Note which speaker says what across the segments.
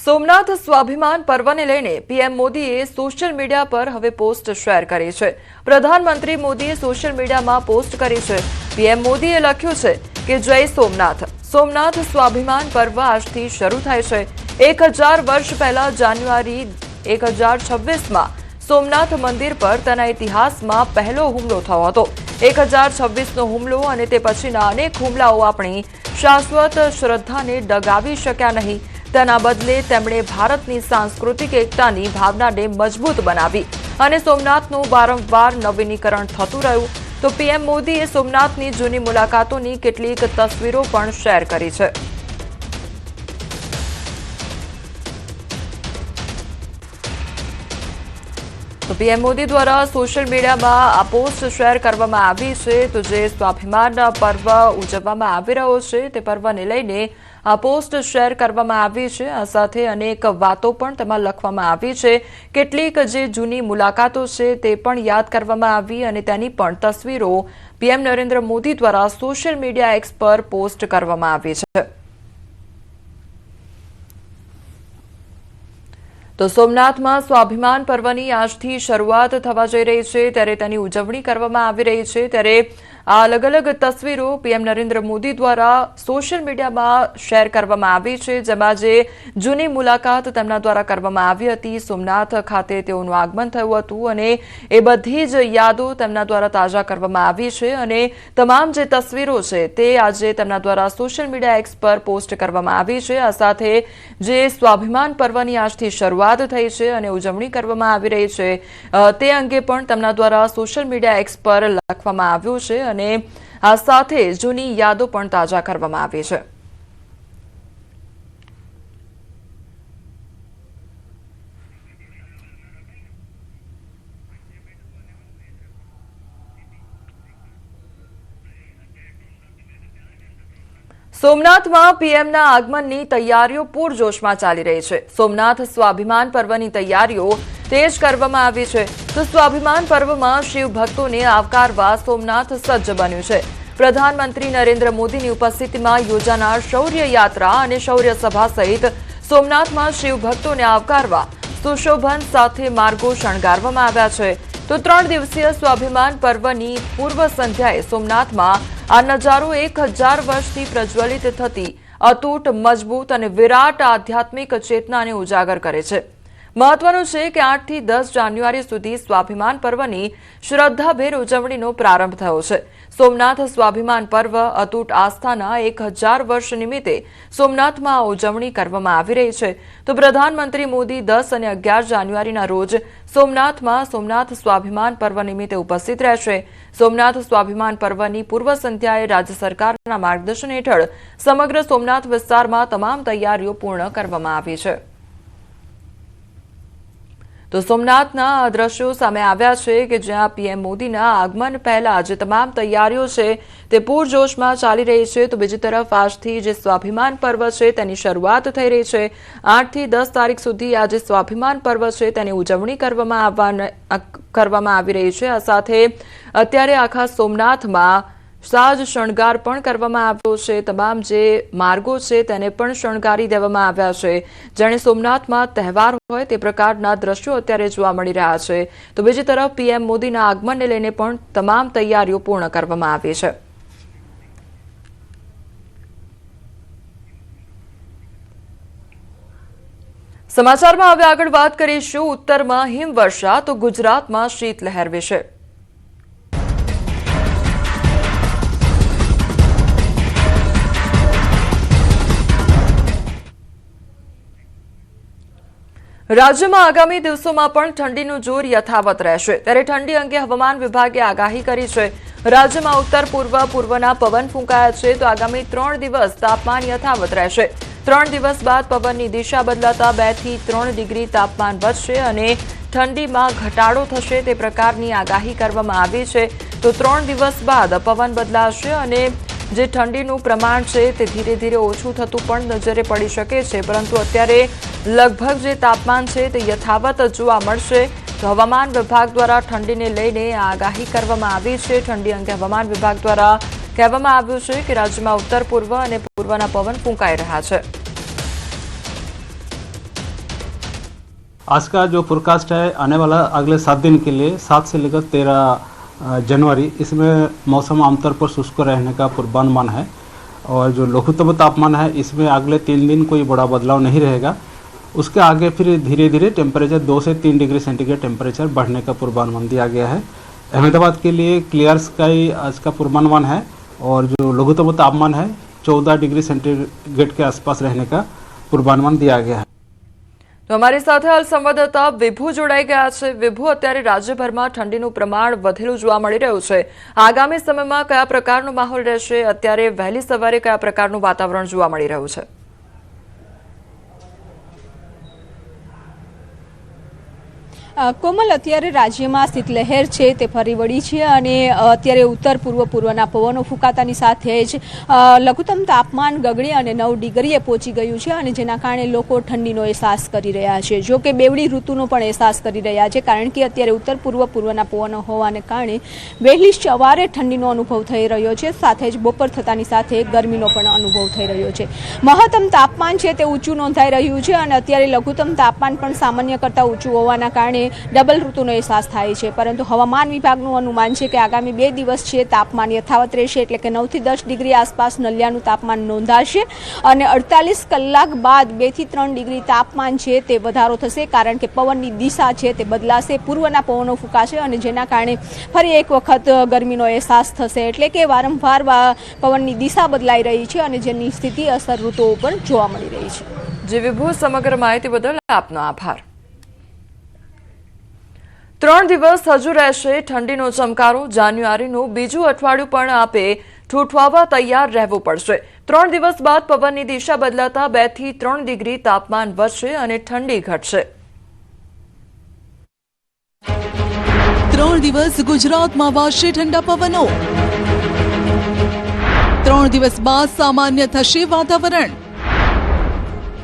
Speaker 1: સોમનાથ સ્વાભિમાન પર્વને લઈને પીએમ મોદીએ સોશિયલ મીડિયા પર હવે પોસ્ટ શેર કરી છે। પ્રધાનમંત્રી મોદીએ સોશિયલ મીડિયામાં પોસ્ટ કરી છે। પીએમ મોદીએ લખ્યું છે કે જય સોમનાથ। સોમનાથ સ્વાભિમાન પર્વ આજથી શરૂ થાય છે। 1000 વર્ષ પહેલા જાન્યુઆરી 1026માં સોમનાથ મંદિર પર તેના ઇતિહાસમાં પહેલો હુમલો થયો હતો। 1026નો હુમલો અને તે પછીના અનેક હુમલાઓ આપણી શાશ્વત શ્રદ્ધાને ડગાવી શક્યા નહીં। તેના બદલે તેમણે ભારતની સાંસ્કૃતિક એકતાની ભાવનાને મજબૂત બનાવી અને સોમનાથનું વારંવાર નવીનીકરણ થતું રહ્યું। તો પીએમ મોદીએ સોમનાથની જૂની મુલાકાતોની કેટલીક તસવીરો પણ શેર કરી છે। તો પીએમ મોદી દ્વારા સોશિયલ મીડિયામાં આ પોસ્ટ શેર કરવામાં આવી છે। તો જે સ્વાભિમાન પર્વ ઉજવવામાં આવી રહ્યો છે તે પર્વને લઈને આ પોસ્ટ શેર કરવામાં આવી છે। આ સાથે અનેક વાતો પણ તેમાં લખવામાં આવી છે। કેટલીક જે જૂની મુલાકાતો છે તે પણ યાદ કરવામાં આવી અને તેની પણ તસવીરો પીએમ નરેન્દ્ર મોદી દ્વારા સોશિયલ મીડિયા એક્સ પર પોસ્ટ કરવામાં આવી છે। તો સોમનાથમાં સ્વાભિમાન પર્વની આજથી શરૂઆત થવા જઈ રહી છે ત્યારે તેની ઉજવણી કરવામાં આવી રહી છે। ત્યારે આ અલગ અલગ તસવીરો પીએમ નરેન્દ્ર મોદી દ્વારા સોશિયલ મીડિયામાં શેર કરવામાં આવી છે, જેમાં જે જૂની મુલાકાત તેમના દ્વારા કરવામાં આવી હતી, સોમનાથ ખાતે તેઓનું આગમન થયું હતું અને એ બધી જ યાદો તેમના દ્વારા તાજા કરવામાં આવી છે અને તમામ જે તસવીરો છે તે આજે તેમના દ્વારા સોશિયલ મીડિયા એક્સ પર પોસ્ટ કરવામાં આવી છે। આ સાથે જે સ્વાભિમાન પર્વની આજથી શરૂઆત થઈ છે અને ઉજવણી કરવામાં આવી રહી છે તે અંગે પણ તેમના દ્વારા સોશિયલ મીડિયા એક્સ પર લખવામાં આવ્યું છે અને આ સાથે જૂની યાદો પણ તાજા કરવામાં આવી છે। સોમનાથમાં પીએમના આગમનની તૈયારીઓ પૂરજોશમાં ચાલી રહી છે। સોમનાથ સ્વાભિમાન પર્વની તૈયારીઓ તેજ કરવામાં આવી છે। તો સ્વાભિમાન પર્વમાં શિવ ભક્તોને આવકારવા સોમનાથ સજ્જ બન્યું છે। પ્રધાનમંત્રી નરેન્દ્ર મોદીની ઉપસ્થિતિમાં યોજાનાર શૌર્ય યાત્રા અને શૌર્ય સભા સહિત સોમનાથમાં શિવ ભક્તોને આવકારવા સુશોભન સાથે માર્ગો શણગારવામાં આવ્યા છે। તો 3 દિવસીય સ્વાભિમાન પર્વની પૂર્વ સંધ્યાએ સોમનાથમાં આ નજારો 1000 વર્ષથી પ્રજ્વલિત થતી અતૂટ, મજબૂત અને વિરાટ આધ્યાત્મિક ચેતનાને ઉજાગર કરે છે। મહત્વનું છે કે 8 થી 10 જાન્યુઆરી સુધી સ્વાભિમાન પર્વની શ્રદ્ધાભેર ઉજવણીનો પ્રારંભ થયો છે। સોમનાથ સ્વાભિમાન પર્વ અતૂટ આસ્થાના 1000 વર્ષ નિમિત્તે સોમનાથમાં ઉજવણી કરવામાં આવી રહી છે। તો પ્રધાનમંત્રી મોદી 10 અને 11 જાન્યુઆરીના રોજ સોમનાથમાં સોમનાથ સ્વાભિમાન પર્વ નિમિત્તે ઉપસ્થિત રહેશે। સોમનાથ સ્વાભિમાન પર્વની પૂર્વ સંધ્યાએ રાજ્ય સરકારના માર્ગદર્શન હેઠળ સમગ્ર સોમનાથ વિસ્તારમાં તમામ તૈયારીઓ પૂર્ણ કરવામાં આવી છે। તો સોમનાથના આ દ્રશ્યો સામે આવ્યા છે કે જ્યાં પીએમ મોદીના આગમન પહેલા જે તમામ તૈયારીઓ છે તે પૂરજોશમાં ચાલી રહી છે। તો બીજી તરફ આજથી જે સ્વાભિમાન પર્વ છે તેની શરૂઆત થઈ રહી છે। 8 થી 10 તારીખ સુધી આ જે સ્વાભિમાન પર્વ છે તેની ઉજવણી કરવામાં આવી રહી છે। આ સાથે અત્યારે આખા સોમનાથમાં સાજ શણગાર પણ કરવામાં આવ્યો છે। તમામ જે માર્ગો છે તેને પણ શણગારી દેવામાં આવ્યા છે। જાણે સોમનાથમાં તહેવાર હોય તે પ્રકારના દ્રશ્યો અત્યારે જોવા મળી રહ્યા છે। તો બીજી તરફ પીએમ મોદીના આગમનને લઈને પણ તમામ તૈયારીઓ પૂર્ણ કરવામાં આવી છે। સમાચારમાં હવે આગળ વાત કરીશું ઉત્તરમાં હિમવર્ષા તો ગુજરાતમાં શીતલહેર વિશે। રાજ્યમાં આગામી દિવસોમાં પણ ઠંડીનું જોર યથાવત રહેશે ત્યારે ઠંડી અંગે હવામાન વિભાગે આગાહી કરી છે। રાજ્યમાં ઉત્તર પૂર્વના પવન ફૂંકાયા છે તો આગામી 3 દિવસ તાપમાન યથાવત રહેશે। 3 દિવસ બાદ પવનની દિશા બદલાતા 2 થી 3 ડિગ્રી તાપમાન વધશે અને ઠંડીમાં ઘટાડો થશે તે પ્રકારની આગાહી કરવામાં આવી છે। તો 3 દિવસ બાદ પવન બદલાશે અને જે ઠંડીનું પ્રમાણ છે તે ધીરે ધીરે ઓછું થતું પણ નજરે પડી શકે છે, પરંતુ અત્યારે લગભગ જે તાપમાન છે તે યથાવત જોવા મળશે। તો હવામાન વિભાગ દ્વારા ઠંડીને લઈને આગાહી કરવામાં આવી છે। ઠંડી અંગે હવામાન વિભાગ દ્વારા કહેવામાં આવ્યું છે કે રાજ્યમાં ઉત્તર પૂર્વ અને પૂર્વના પવન ફૂંકાઈ રહ્યા છે।
Speaker 2: आज का जो फोरकास्ट है आने वाला अगले 7 दिन के लिए 7 से लेकर 13 जनवरी, इसमें मौसम आमतौर पर शुष्क रहने का पूर्वानुमान है। और जो लघुत्तम तापमान है इसमें अगले 3 दिन कोई बड़ा बदलाव नहीं रहेगा। उसके आगे फिर धीरे धीरे टेम्परेचर 2 से 3 डिग्री सेंटीग्रेड टेम्परेचर बढ़ने का पूर्वानुमान दिया गया है। अहमदाबाद के लिए क्लियर स्काई आज का पूर्वानुमान है और जो लघुत्तम तापमान है 14 डिग्री सेंटीग्रेड के आसपास रहने का पूर्वानुमान दिया गया है।
Speaker 1: तो हमारी साथ हाल संवाददाता विभू जोड़ाई गया है। विभू, અત્યારે રાજ્યભરમાં ઠંડીનું પ્રમાણ વધેલું જોવા મળી રહ્યું છે। આગામી સમયમાં કયા પ્રકારનો માહોલ રહેશે? અત્યારે વહેલી સવારે કયા પ્રકારનું વાતાવરણ જોવા મળી રહ્યું છે?
Speaker 3: કોમલ, અત્યારે રાજ્યમાં શીતલહેર છે તે ફરી વળી છે અને અત્યારે ઉત્તર પૂર્વના પવનો ફૂંકાતાની સાથે જ લઘુત્તમ તાપમાન ગગડે અને 9 ડિગ્રીએ પહોંચી ગયું છે અને જેના કારણે લોકો ઠંડીનો અહેસાસ કરી રહ્યા છે। જો કે બેવડી ઋતુનો પણ અહેસાસ કરી રહ્યા છે, કારણ કે અત્યારે ઉત્તર પૂર્વના પવનો હોવાને કારણે વહેલી સવારે ઠંડીનો અનુભવ થઈ રહ્યો છે, સાથે જ બપોર થતાની સાથે ગરમીનો પણ અનુભવ થઈ રહ્યો છે। મહત્તમ તાપમાન છે તે ઊંચું નોંધાઈ રહ્યું છે અને અત્યારે લઘુત્તમ તાપમાન પણ સામાન્ય કરતાં ઊંચું હોવાના કારણે ડબલ ઋતુનો અહેસાસ થાય છે। પરંતુ હવામાન વિભાગનું અનુમાન છે કે આગામી 2 દિવસ છે તાપમાન યથાવત રહેશે, એટલે કે 9 થી 10 ડિગ્રી આસપાસ નલિયાનું તાપમાન નોંધાશે અને 48 કલાક બાદ 2 થી 3 ડિગ્રી તાપમાન છે તે વધારો થશે, કારણ કે પવનની દિશા છે તે બદલાશે, પૂર્વના પવનો ફૂંકાશે અને જેના કારણે ફરી એક વખત ગરમીનો અહેસાસ થશે। એટલે કે વારંવાર પવનની દિશા બદલાઈ રહી છે અને જેની સ્થિતિ અસર ઋતુઓ ઉપર જોવા મળી રહી છે।
Speaker 1: જે વિભુ, સમગ્ર માહિતી બદલ આપનો આભાર। 3 દિવસ હજુ રહેશે ઠંડીનો ચમકારો। જાન્યુઆરીનું બીજું અઠવાડિયું પણ આપે ઠૂઠવાવા તૈયાર રહેવું પડશે। 3 દિવસ બાદ પવનની દિશા બદલાતા 2 થી 3 ડિગ્રી તાપમાન વધશે અને ઠંડી ઘટશે।
Speaker 4: 3 દિવસ ગુજરાતમાં વાશે ઠંડા પવનો। 3 દિવસ બાદ સામાન્ય થશે વાતાવરણ।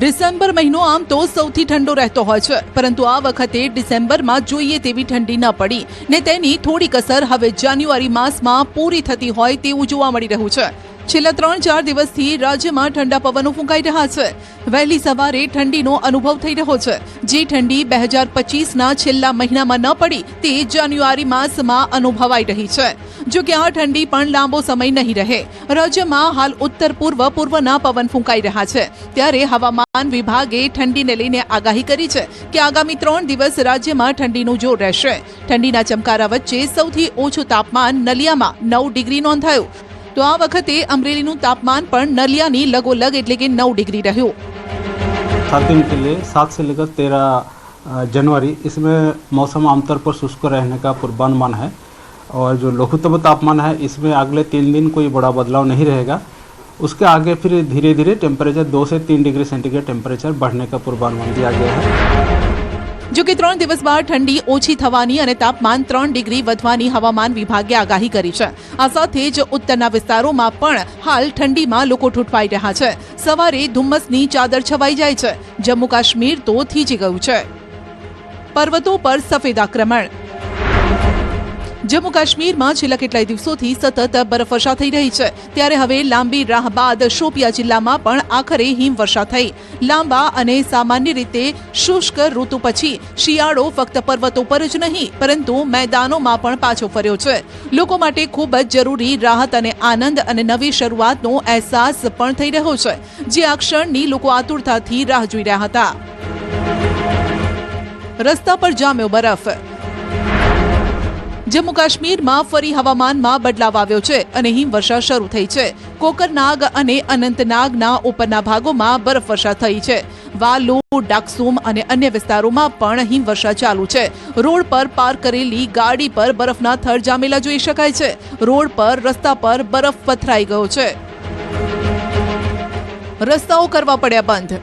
Speaker 4: ડિસેમ્બર મહિનો આમ તો સૌથી ઠંડો રહેતો હોય છે, પરંતુ આ વખતે ડિસેમ્બરમાં જોઈએ તેવી ઠંડી ન પડી ને તેની થોડીક અસર હવે જાન્યુઆરી માસમાં પૂરી થતી હોય તેવું જોવા મળી રહ્યું છે। છેલ્લા 3-4 દિવસથી રાજ્યમાં ઠંડા પવનો ફૂંકાઈ રહ્યા છે। વહેલી સવારે ઠંડીનો અનુભવ થઈ રહ્યો છે। જે ઠંડી 2025ના છેલ્લા મહિનામાં ન પડી તે જાન્યુઆરી માસમાં અનુભવાઈ રહી છે। જો કે આ ઠંડી પણ લાંબો સમય નહીં રહે। રાજ્યમાં હાલ ઉત્તર પૂર્વના પવન ફૂંકાઈ રહ્યા છે, ત્યારે હવામાન વિભાગે ઠંડીને લઈને આગાહી કરી છે કે આગામી 3 દિવસ રાજ્યમાં ઠંડીનું જોર રહેશે। ઠંડીના ચમકારા વચ્ચે સૌથી ઓછું તાપમાન નલિયામાં 9 ડિગ્રી નોંધાયું, तो आ वखते अमरेलीનું तापमान પણ નલિયાની લગોલગ એટલે કે 9 डिग्री રહ્યું।
Speaker 2: 7 दिन के लिए 7 से लेकर 13 जनवरी, इसमें मौसम आमतौर पर शुष्क रहने का पूर्वानुमान है। और जो लघुत्तम तापमान है इसमें अगले 3 दिन कोई बड़ा बदलाव नहीं रहेगा। उसके आगे फिर धीरे धीरे टेम्परेचर 2 से 3 डिग्री सेंटीग्रेड टेम्परेचर बढ़ने का पूर्वानुमान दिया गया है।
Speaker 4: जो कि 3 દિવસ બાદ ઠંડી ઓછી થવાની અને તાપમાન 3 ડિગ્રી વધવાની હવામાન વિભાગે આગાહી કરી છે। આ સાથે જ ઉત્તરના વિસ્તારોમાં પણ હાલ ઠંડીમાં લોકો ઠૂંઠવાઈ રહ્યા છે। સવારે ધુમ્મસની ચાદર છવાઈ જાય છે। જમ્મુ કાશ્મીર તો થીજી ગયું છે। પર્વતો પર સફેદ આક્રમણ। જમ્મુ કાશ્મીરમાં છેલ્લા કેટલાય દિવસોથી સતત બરફવર્ષા થઈ રહી છે, ત્યારે હવે લાંબી રાહ બાદ શોપિયા જિલ્લામાં પણ આખરે હિમવર્ષા થઈ। લાંબા અને સામાન્ય રીતે શુષ્ક ઋતુ પછી શિયાળો ફક્ત પર્વતો પર જ નહીં પરંતુ મેદાનોમાં પણ પાછો ફર્યો છે। લોકો માટે ખૂબ જ જરૂરી રાહત અને આનંદ અને નવી શરૂઆતનો અહેસાસ પણ થઈ રહ્યો છે, જે આ ક્ષણની લોકો આતુરતાથી રાહ જોઈ રહ્યા હતા। રસ્તા પર જામ્યો બરફ। જમ્મુ કાશ્મીરમાં ફરી હવામાનમાં બદલાવ આવ્યો છે અને હિમવર્ષા શરૂ થઈ છે। કોકરનાગ અને અનંતનાગના ઉપરના ભાગોમાં બરફવર્ષા થઈ છે। વાલુ, ડાકસુમ અને અન્ય વિસ્તારોમાં પણ હિમવર્ષા ચાલુ છે। રોડ પર પાર્ક કરેલી ગાડી પર બરફના થર જામેલા જોઈ શકાય છે। રોડ પર રસ્તા પર બરફ પથરાઈ ગયો છે। રસ્તાઓ કરવા પડ્યા બંધ।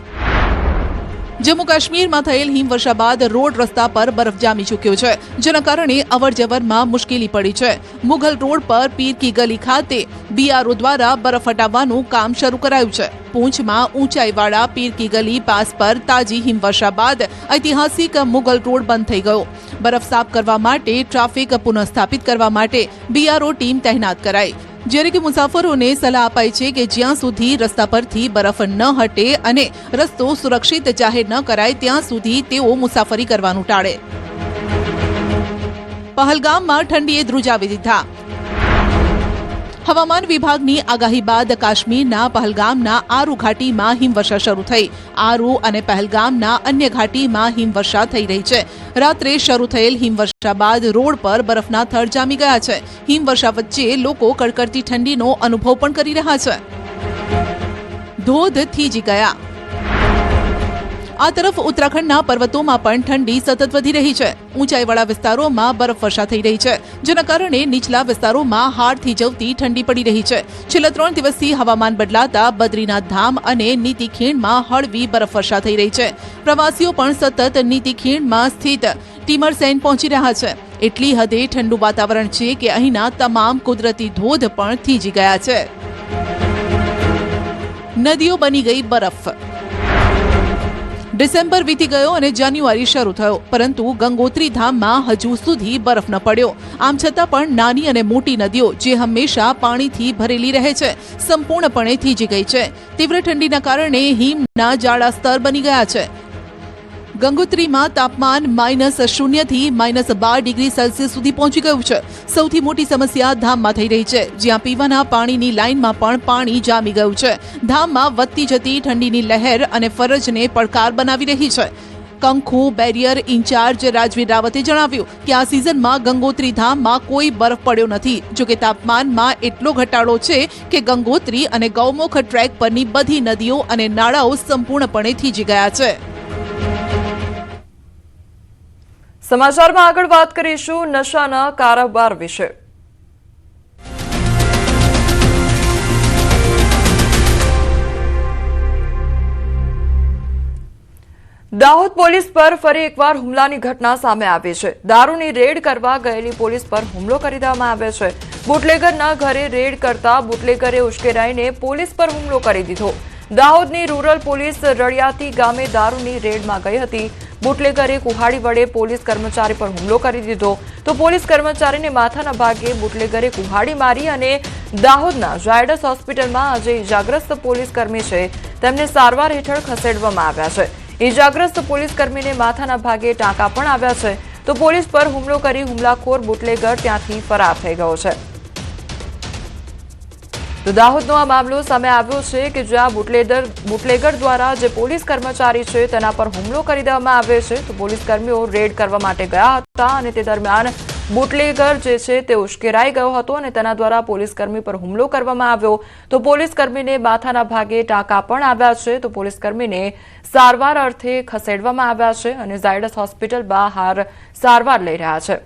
Speaker 4: જમ્મુ કાશ્મીરમાં થયેલ હિમવર્ષા બાદ રોડ રસ્તા પર બરફ જામી ચૂક્યો છે, જેના કારણે અવરજવરમાં મુશ્કેલી પડી છે। મુઘલ રોડ પર પીર કી ગલી ખાતે બીઆરઓ દ્વારા બરફ હટાવવાનું કામ શરૂ કરાયું છે। પૂંછમાં ઊંચાઈવાળા પીર કી ગલી પાસ પર તાજી હિમવર્ષા બાદ ઐતિહાસિક મુઘલ રોડ બંધ થઈ ગયો। બરફ સાફ કરવા માટે ટ્રાફિક પુનઃસ્થાપિત કરવા માટે બીઆરઓ ટીમ તહેનાત કરાઈ। જ્યારે કે મુસાફરોને સલાહ અપાઈ છે કે જ્યાં સુધી રસ્તા પરથી બરફ ન હટે અને રસ્તો સુરક્ષિત જાહેર ન કરાય ત્યાં સુધી તેઓ મુસાફરી કરવાનું ટાળે. પહલગામમાં ઠંડીએ ધ્રુજાવી દીધા. હવામાન વિભાગની આગાહી બાદ કાશ્મીરના પહલગામના આરુ ઘાટીમાં હિમવર્ષા શરૂ થઈ. આરુ અને પહલગામના અન્ય ઘાટીમાં હિમવર્ષા થઈ રહી છે. રાત્રે શરૂ થયેલ હિમવર્ષા બાદ રોડ પર બરફના થર જામી ગયા છે. હિમવર્ષા વચ્ચે લોકો કડકડતી ઠંડીનો અનુભવ પણ કરી રહ્યા છે. ધોધ થીજી ગયા. આ તરફ ઉત્તરાખંડના પર્વતોમાં પણ ઠંડી સતત વધી રહી છે. ઊંચાઈવાળા વિસ્તારોમાં બરફવર્ષા થઈ રહી છે, જેના કારણે નીચલા વિસ્તારોમાં હાડ થીજવતી ઠંડી પડી રહી છે. છેલ્લા 3 દિવસથી હવામાન બદલાતા બદ્રીનાથ ધામ અને નીતિ ખીણમાં હળવી બરફવર્ષા થઈ રહી છે. પ્રવાસીઓ પણ સતત નીતિ ખીણમાં સ્થિત ટીમરસેન પહોંચી રહ્યા છે. એટલી હદે ઠંડુ વાતાવરણ છે કે અહીંના તમામ કુદરતી ધોધ પણ થીજી ગયા છે. નદીઓ બની ગઈ બરફ. ડિસેમ્બર વીતી ગયો અને જાન્યુઆરી શરૂ થયો, પરંતુ ગંગોત્રી ધામમાં હજુ સુધી બરફ ન પડ્યો. આમ છતાં પણ નાની અને મોટી નદીઓ, જે હંમેશા પાણીથી ભરેલી રહે છે, સંપૂર્ણપણે થીજી ગઈ છે. તીવ્ર ઠંડીના કારણે હિમના જાડા સ્તર બની ગયા છે. ગંગોત્રીમાં તાપમાન -0 થી -12 ડિગ્રી સેલ્સિયસ સુધી પહોંચી ગયું છે. સૌથી મોટી સમસ્યા ધામમાં થઈ રહી છે, જ્યાં પીવાના પાણીની લાઇનમાં પણ પાણી જામી ગયું છે. ધામમાં વધતી જતી ઠંડીની લહેર અને ફરજને પડકાર બનાવી રહી છે. કંખુ બેરિયર ઇન્ચાર્જ રાજવીર રાવતે જણાવ્યું કે આ સિઝનમાં ગંગોત્રી ધામમાં કોઈ બરફ પડ્યો નથી. જોકે તાપમાનમાં એટલો ઘટાડો છે કે ગંગોત્રી અને ગૌમુખ ટ્રેક પરની બધી નદીઓ અને નાળાઓ સંપૂર્ણપણે થીજી ગયા છે.
Speaker 1: સમાચારમાં આગળ વાત કરીશું નશાના કારોબાર વિશે. દાહોદ પોલીસ પર ફરી એકવાર હુમલાની ઘટના સામે આવી છે. દારૂની રેડ કરવા ગયેલી પોલીસ પર હુમલો કરી દેવામાં આવ્યો છે. બુટલેગરના ઘરે રેડ કરતા બુટલેગરે ઉશ્કેરાઈને પોલીસ પર હુમલો કરી દીધો. દાહોદની રૂરલ પોલીસ રડિયાતી ગામે દારૂની રેડમાં ગઈ હતી. બુટલેગરે કુહાડી વડે પોલીસ કર્મચારી પર હુમલો કરી દીધો, તો પોલીસ કર્મચારીને માથાના ભાગે બુટલેગરે કુહાડી મારી અને દાહોદના ઝાયડસ હોસ્પિટલમાં આજે ઇજાગ્રસ્ત પોલીસકર્મી છે તેમને સારવાર હેઠળ ખસેડવામાં આવ્યા છે. ઇજાગ્રસ્ત પોલીસકર્મીને માથાના ભાગે ટાંકા પણ આવ્યા છે, તો પોલીસ પર હુમલો કરી હુમલાખોર બુટલેગર ત્યાંથી ફરાર થઈ ગયો છે. તો દાહોદનો આ મામલો સામે આવ્યો છે કે જ્યાં બુટલેગર દ્વારા જે પોલીસ કર્મચારી છે તેના પર હુમલો કરી દેવામાં આવ્યો છે. તો પોલીસ કર્મીઓ રેડ કરવા માટે ગયા હતા અને તે દરમિયાન બુટલેગર જે છે તે ઉશ્કેરાઈ ગયો હતો અને તેના દ્વારા પોલીસકર્મી પર હુમલો કરવામાં આવ્યો. તો પોલીસકર્મીને માથાના ભાગે ટાંકા પણ આવ્યા છે. તો પોલીસકર્મીને સારવાર અર્થે ખસેડવામાં આવ્યા છે અને ઝાયડસ હોસ્પિટલ બહાર સારવાર લઈ રહ્યા છે.